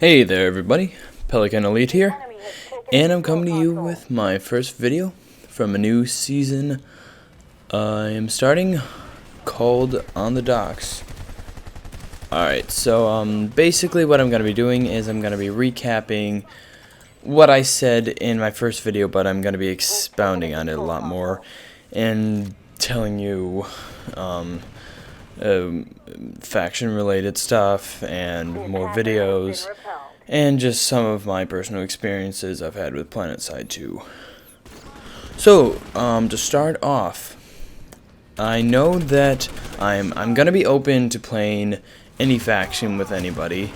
Hey there everybody, Pelican Elite here, and I'm coming to you with my first video from a new season I am starting called On the Docks. Alright, so basically what I'm going to be doing is I'm going to be recapping what I said in my first video, but I'm going to be expounding on it a lot more and telling you faction related stuff and more videos and just some of my personal experiences I've had with Planetside 2. So, to start off, I know that I'm gonna be open to playing any faction with anybody,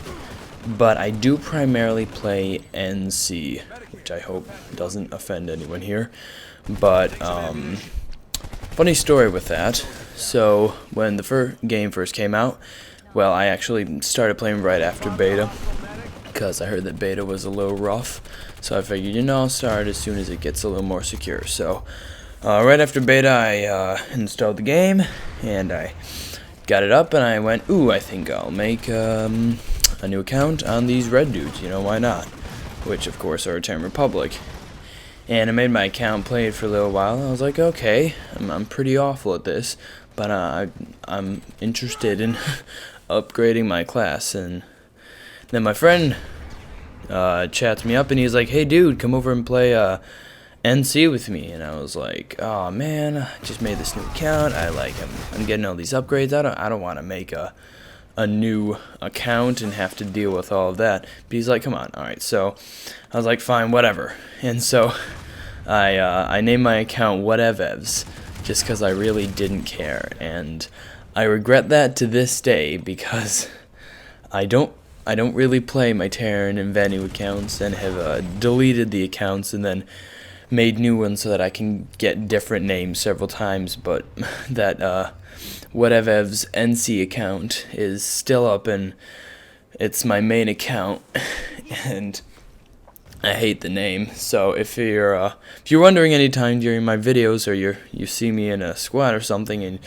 but I do primarily play NC, which I hope doesn't offend anyone here. But funny story with that. So when the game first came out, well, I actually started playing right after beta because I heard that beta was a little rough. So I figured, I'll start as soon as it gets a little more secure. So right after beta, I installed the game and I got it up, and I went, ooh, I think I'll make a new account on these red dudes. Why not? Which of course are Terran Republic. And I made my account, played for a little while, and I was like, okay, I'm pretty awful at this, but I'm interested in upgrading my class. And then my friend chats me up, and he's like, hey dude, come over and play NC with me. And I was like, oh man, I just made this new account, I'm getting all these upgrades, I don't want to make a new account and have to deal with all of that. But he's like, come on. Alright, so I was like, fine, whatever. And so I named my account Whatevs just because I really didn't care, and I regret that to this day because I don't really play my Terran and Venu accounts, and have deleted the accounts and then made new ones so that I can get different names several times. But that Whatevs NC account is still up, and it's my main account, and I hate the name. So if you're wondering anytime during my videos, or you see me in a squad or something and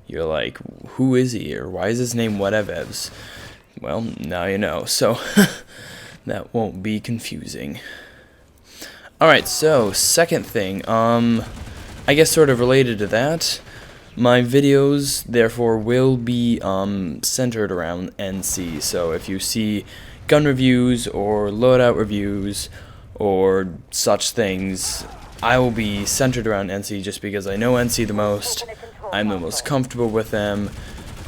you're like, who is he, or why is his name Whatevs? Well, now you know. So that won't be confusing. Alright, so second thing, I guess sort of related to that, my videos therefore will be centered around NC. So if you see gun reviews or loadout reviews or such things, I will be centered around NC just because I know NC the most, I'm the most comfortable with them,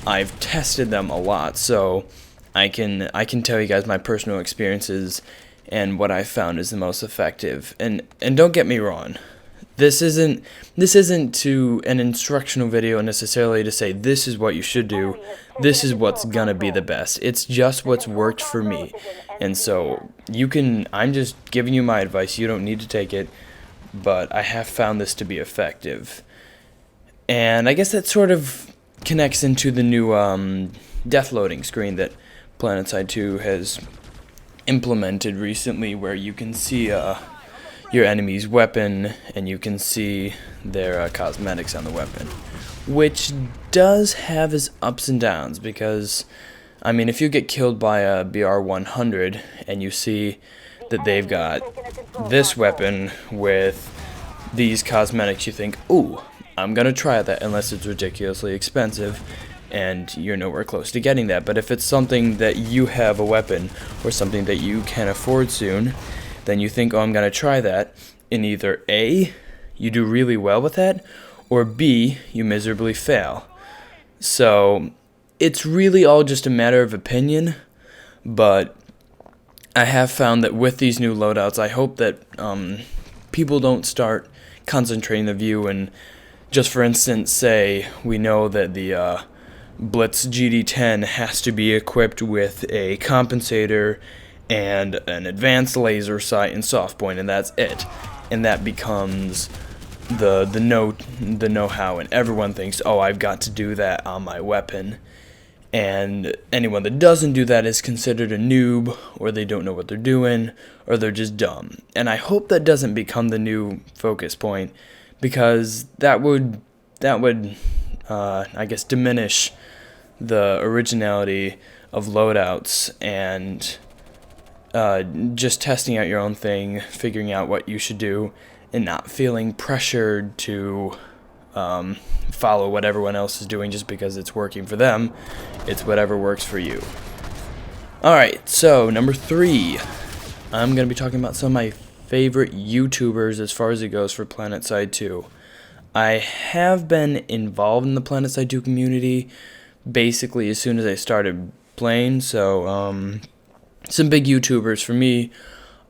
I've tested them a lot, so I can tell you guys my personal experiences and what I found is the most effective. And don't get me wrong, this isn't to an instructional video necessarily to say this is what you should do, this is what's gonna be the best. It's just what's worked for me. And so I'm just giving you my advice, you don't need to take it, but I have found this to be effective. And I guess that sort of connects into the new death loading screen that Planetside 2 has implemented recently, where you can see your enemy's weapon and you can see their cosmetics on the weapon, which does have its ups and downs, because I mean, if you get killed by a BR-100 and you see that they've got this weapon with these cosmetics, you think, ooh, I'm gonna try that, unless it's ridiculously expensive and you're nowhere close to getting that. But if it's something that you have a weapon or something that you can afford soon, then you think, oh, I'm gonna try that, and either A, you do really well with that, or B, you miserably fail. So it's really all just a matter of opinion, but I have found that with these new loadouts, I hope that people don't start concentrating the view and just, for instance, say we know that the Blitz GD10 has to be equipped with a compensator and an advanced laser sight and soft point, and that's it. And that becomes the know-how, and everyone thinks, oh, I've got to do that on my weapon. And anyone that doesn't do that is considered a noob, or they don't know what they're doing, or they're just dumb. And I hope that doesn't become the new focus point, because that would I guess diminish the originality of loadouts and just testing out your own thing, figuring out what you should do, and not feeling pressured to follow what everyone else is doing just because it's working for them. It's whatever works for you. Alright, so number 3. I'm going to be talking about some of my favorite YouTubers as far as it goes for Planetside 2. I have been involved in the Planetside 2 community basically as soon as I started playing, so some big YouTubers for me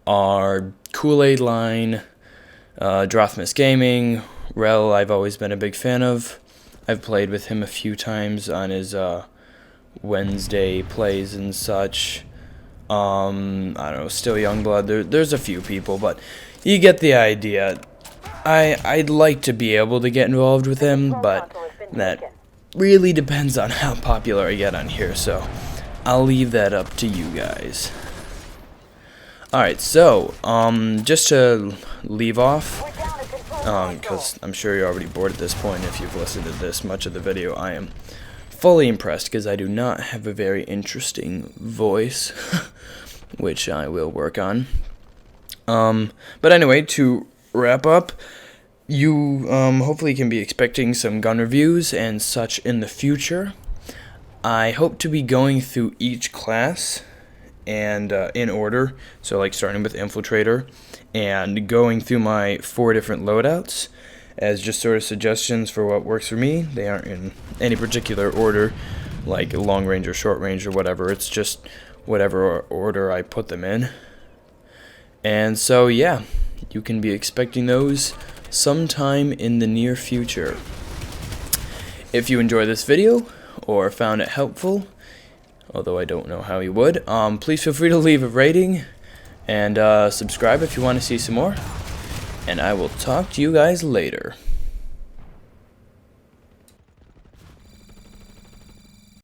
are Kool-Aid Line, Drothmus Gaming, Rel I've always been a big fan of. I've played with him a few times on his Wednesday plays and such. I don't know, Still Youngblood, there's a few people, but you get the idea. I'd like to be able to get involved with him, but that really depends on how popular I get on here, so I'll leave that up to you guys. Alright, so, just to leave off, because I'm sure you're already bored at this point if you've listened to this much of the video, I am fully impressed because I do not have a very interesting voice, which I will work on. But anyway, to wrap up, you hopefully can be expecting some gun reviews and such in the future. I hope to be going through each class and in order, so like starting with Infiltrator and going through my 4 different loadouts as just sort of suggestions for what works for me. They aren't in any particular order, like long range or short range or whatever. It's just whatever order I put them in. And so yeah, you can be expecting those sometime in the near future. If you enjoyed this video or found it helpful, although I don't know how you would, please feel free to leave a rating and subscribe if you want to see some more. And I will talk to you guys later.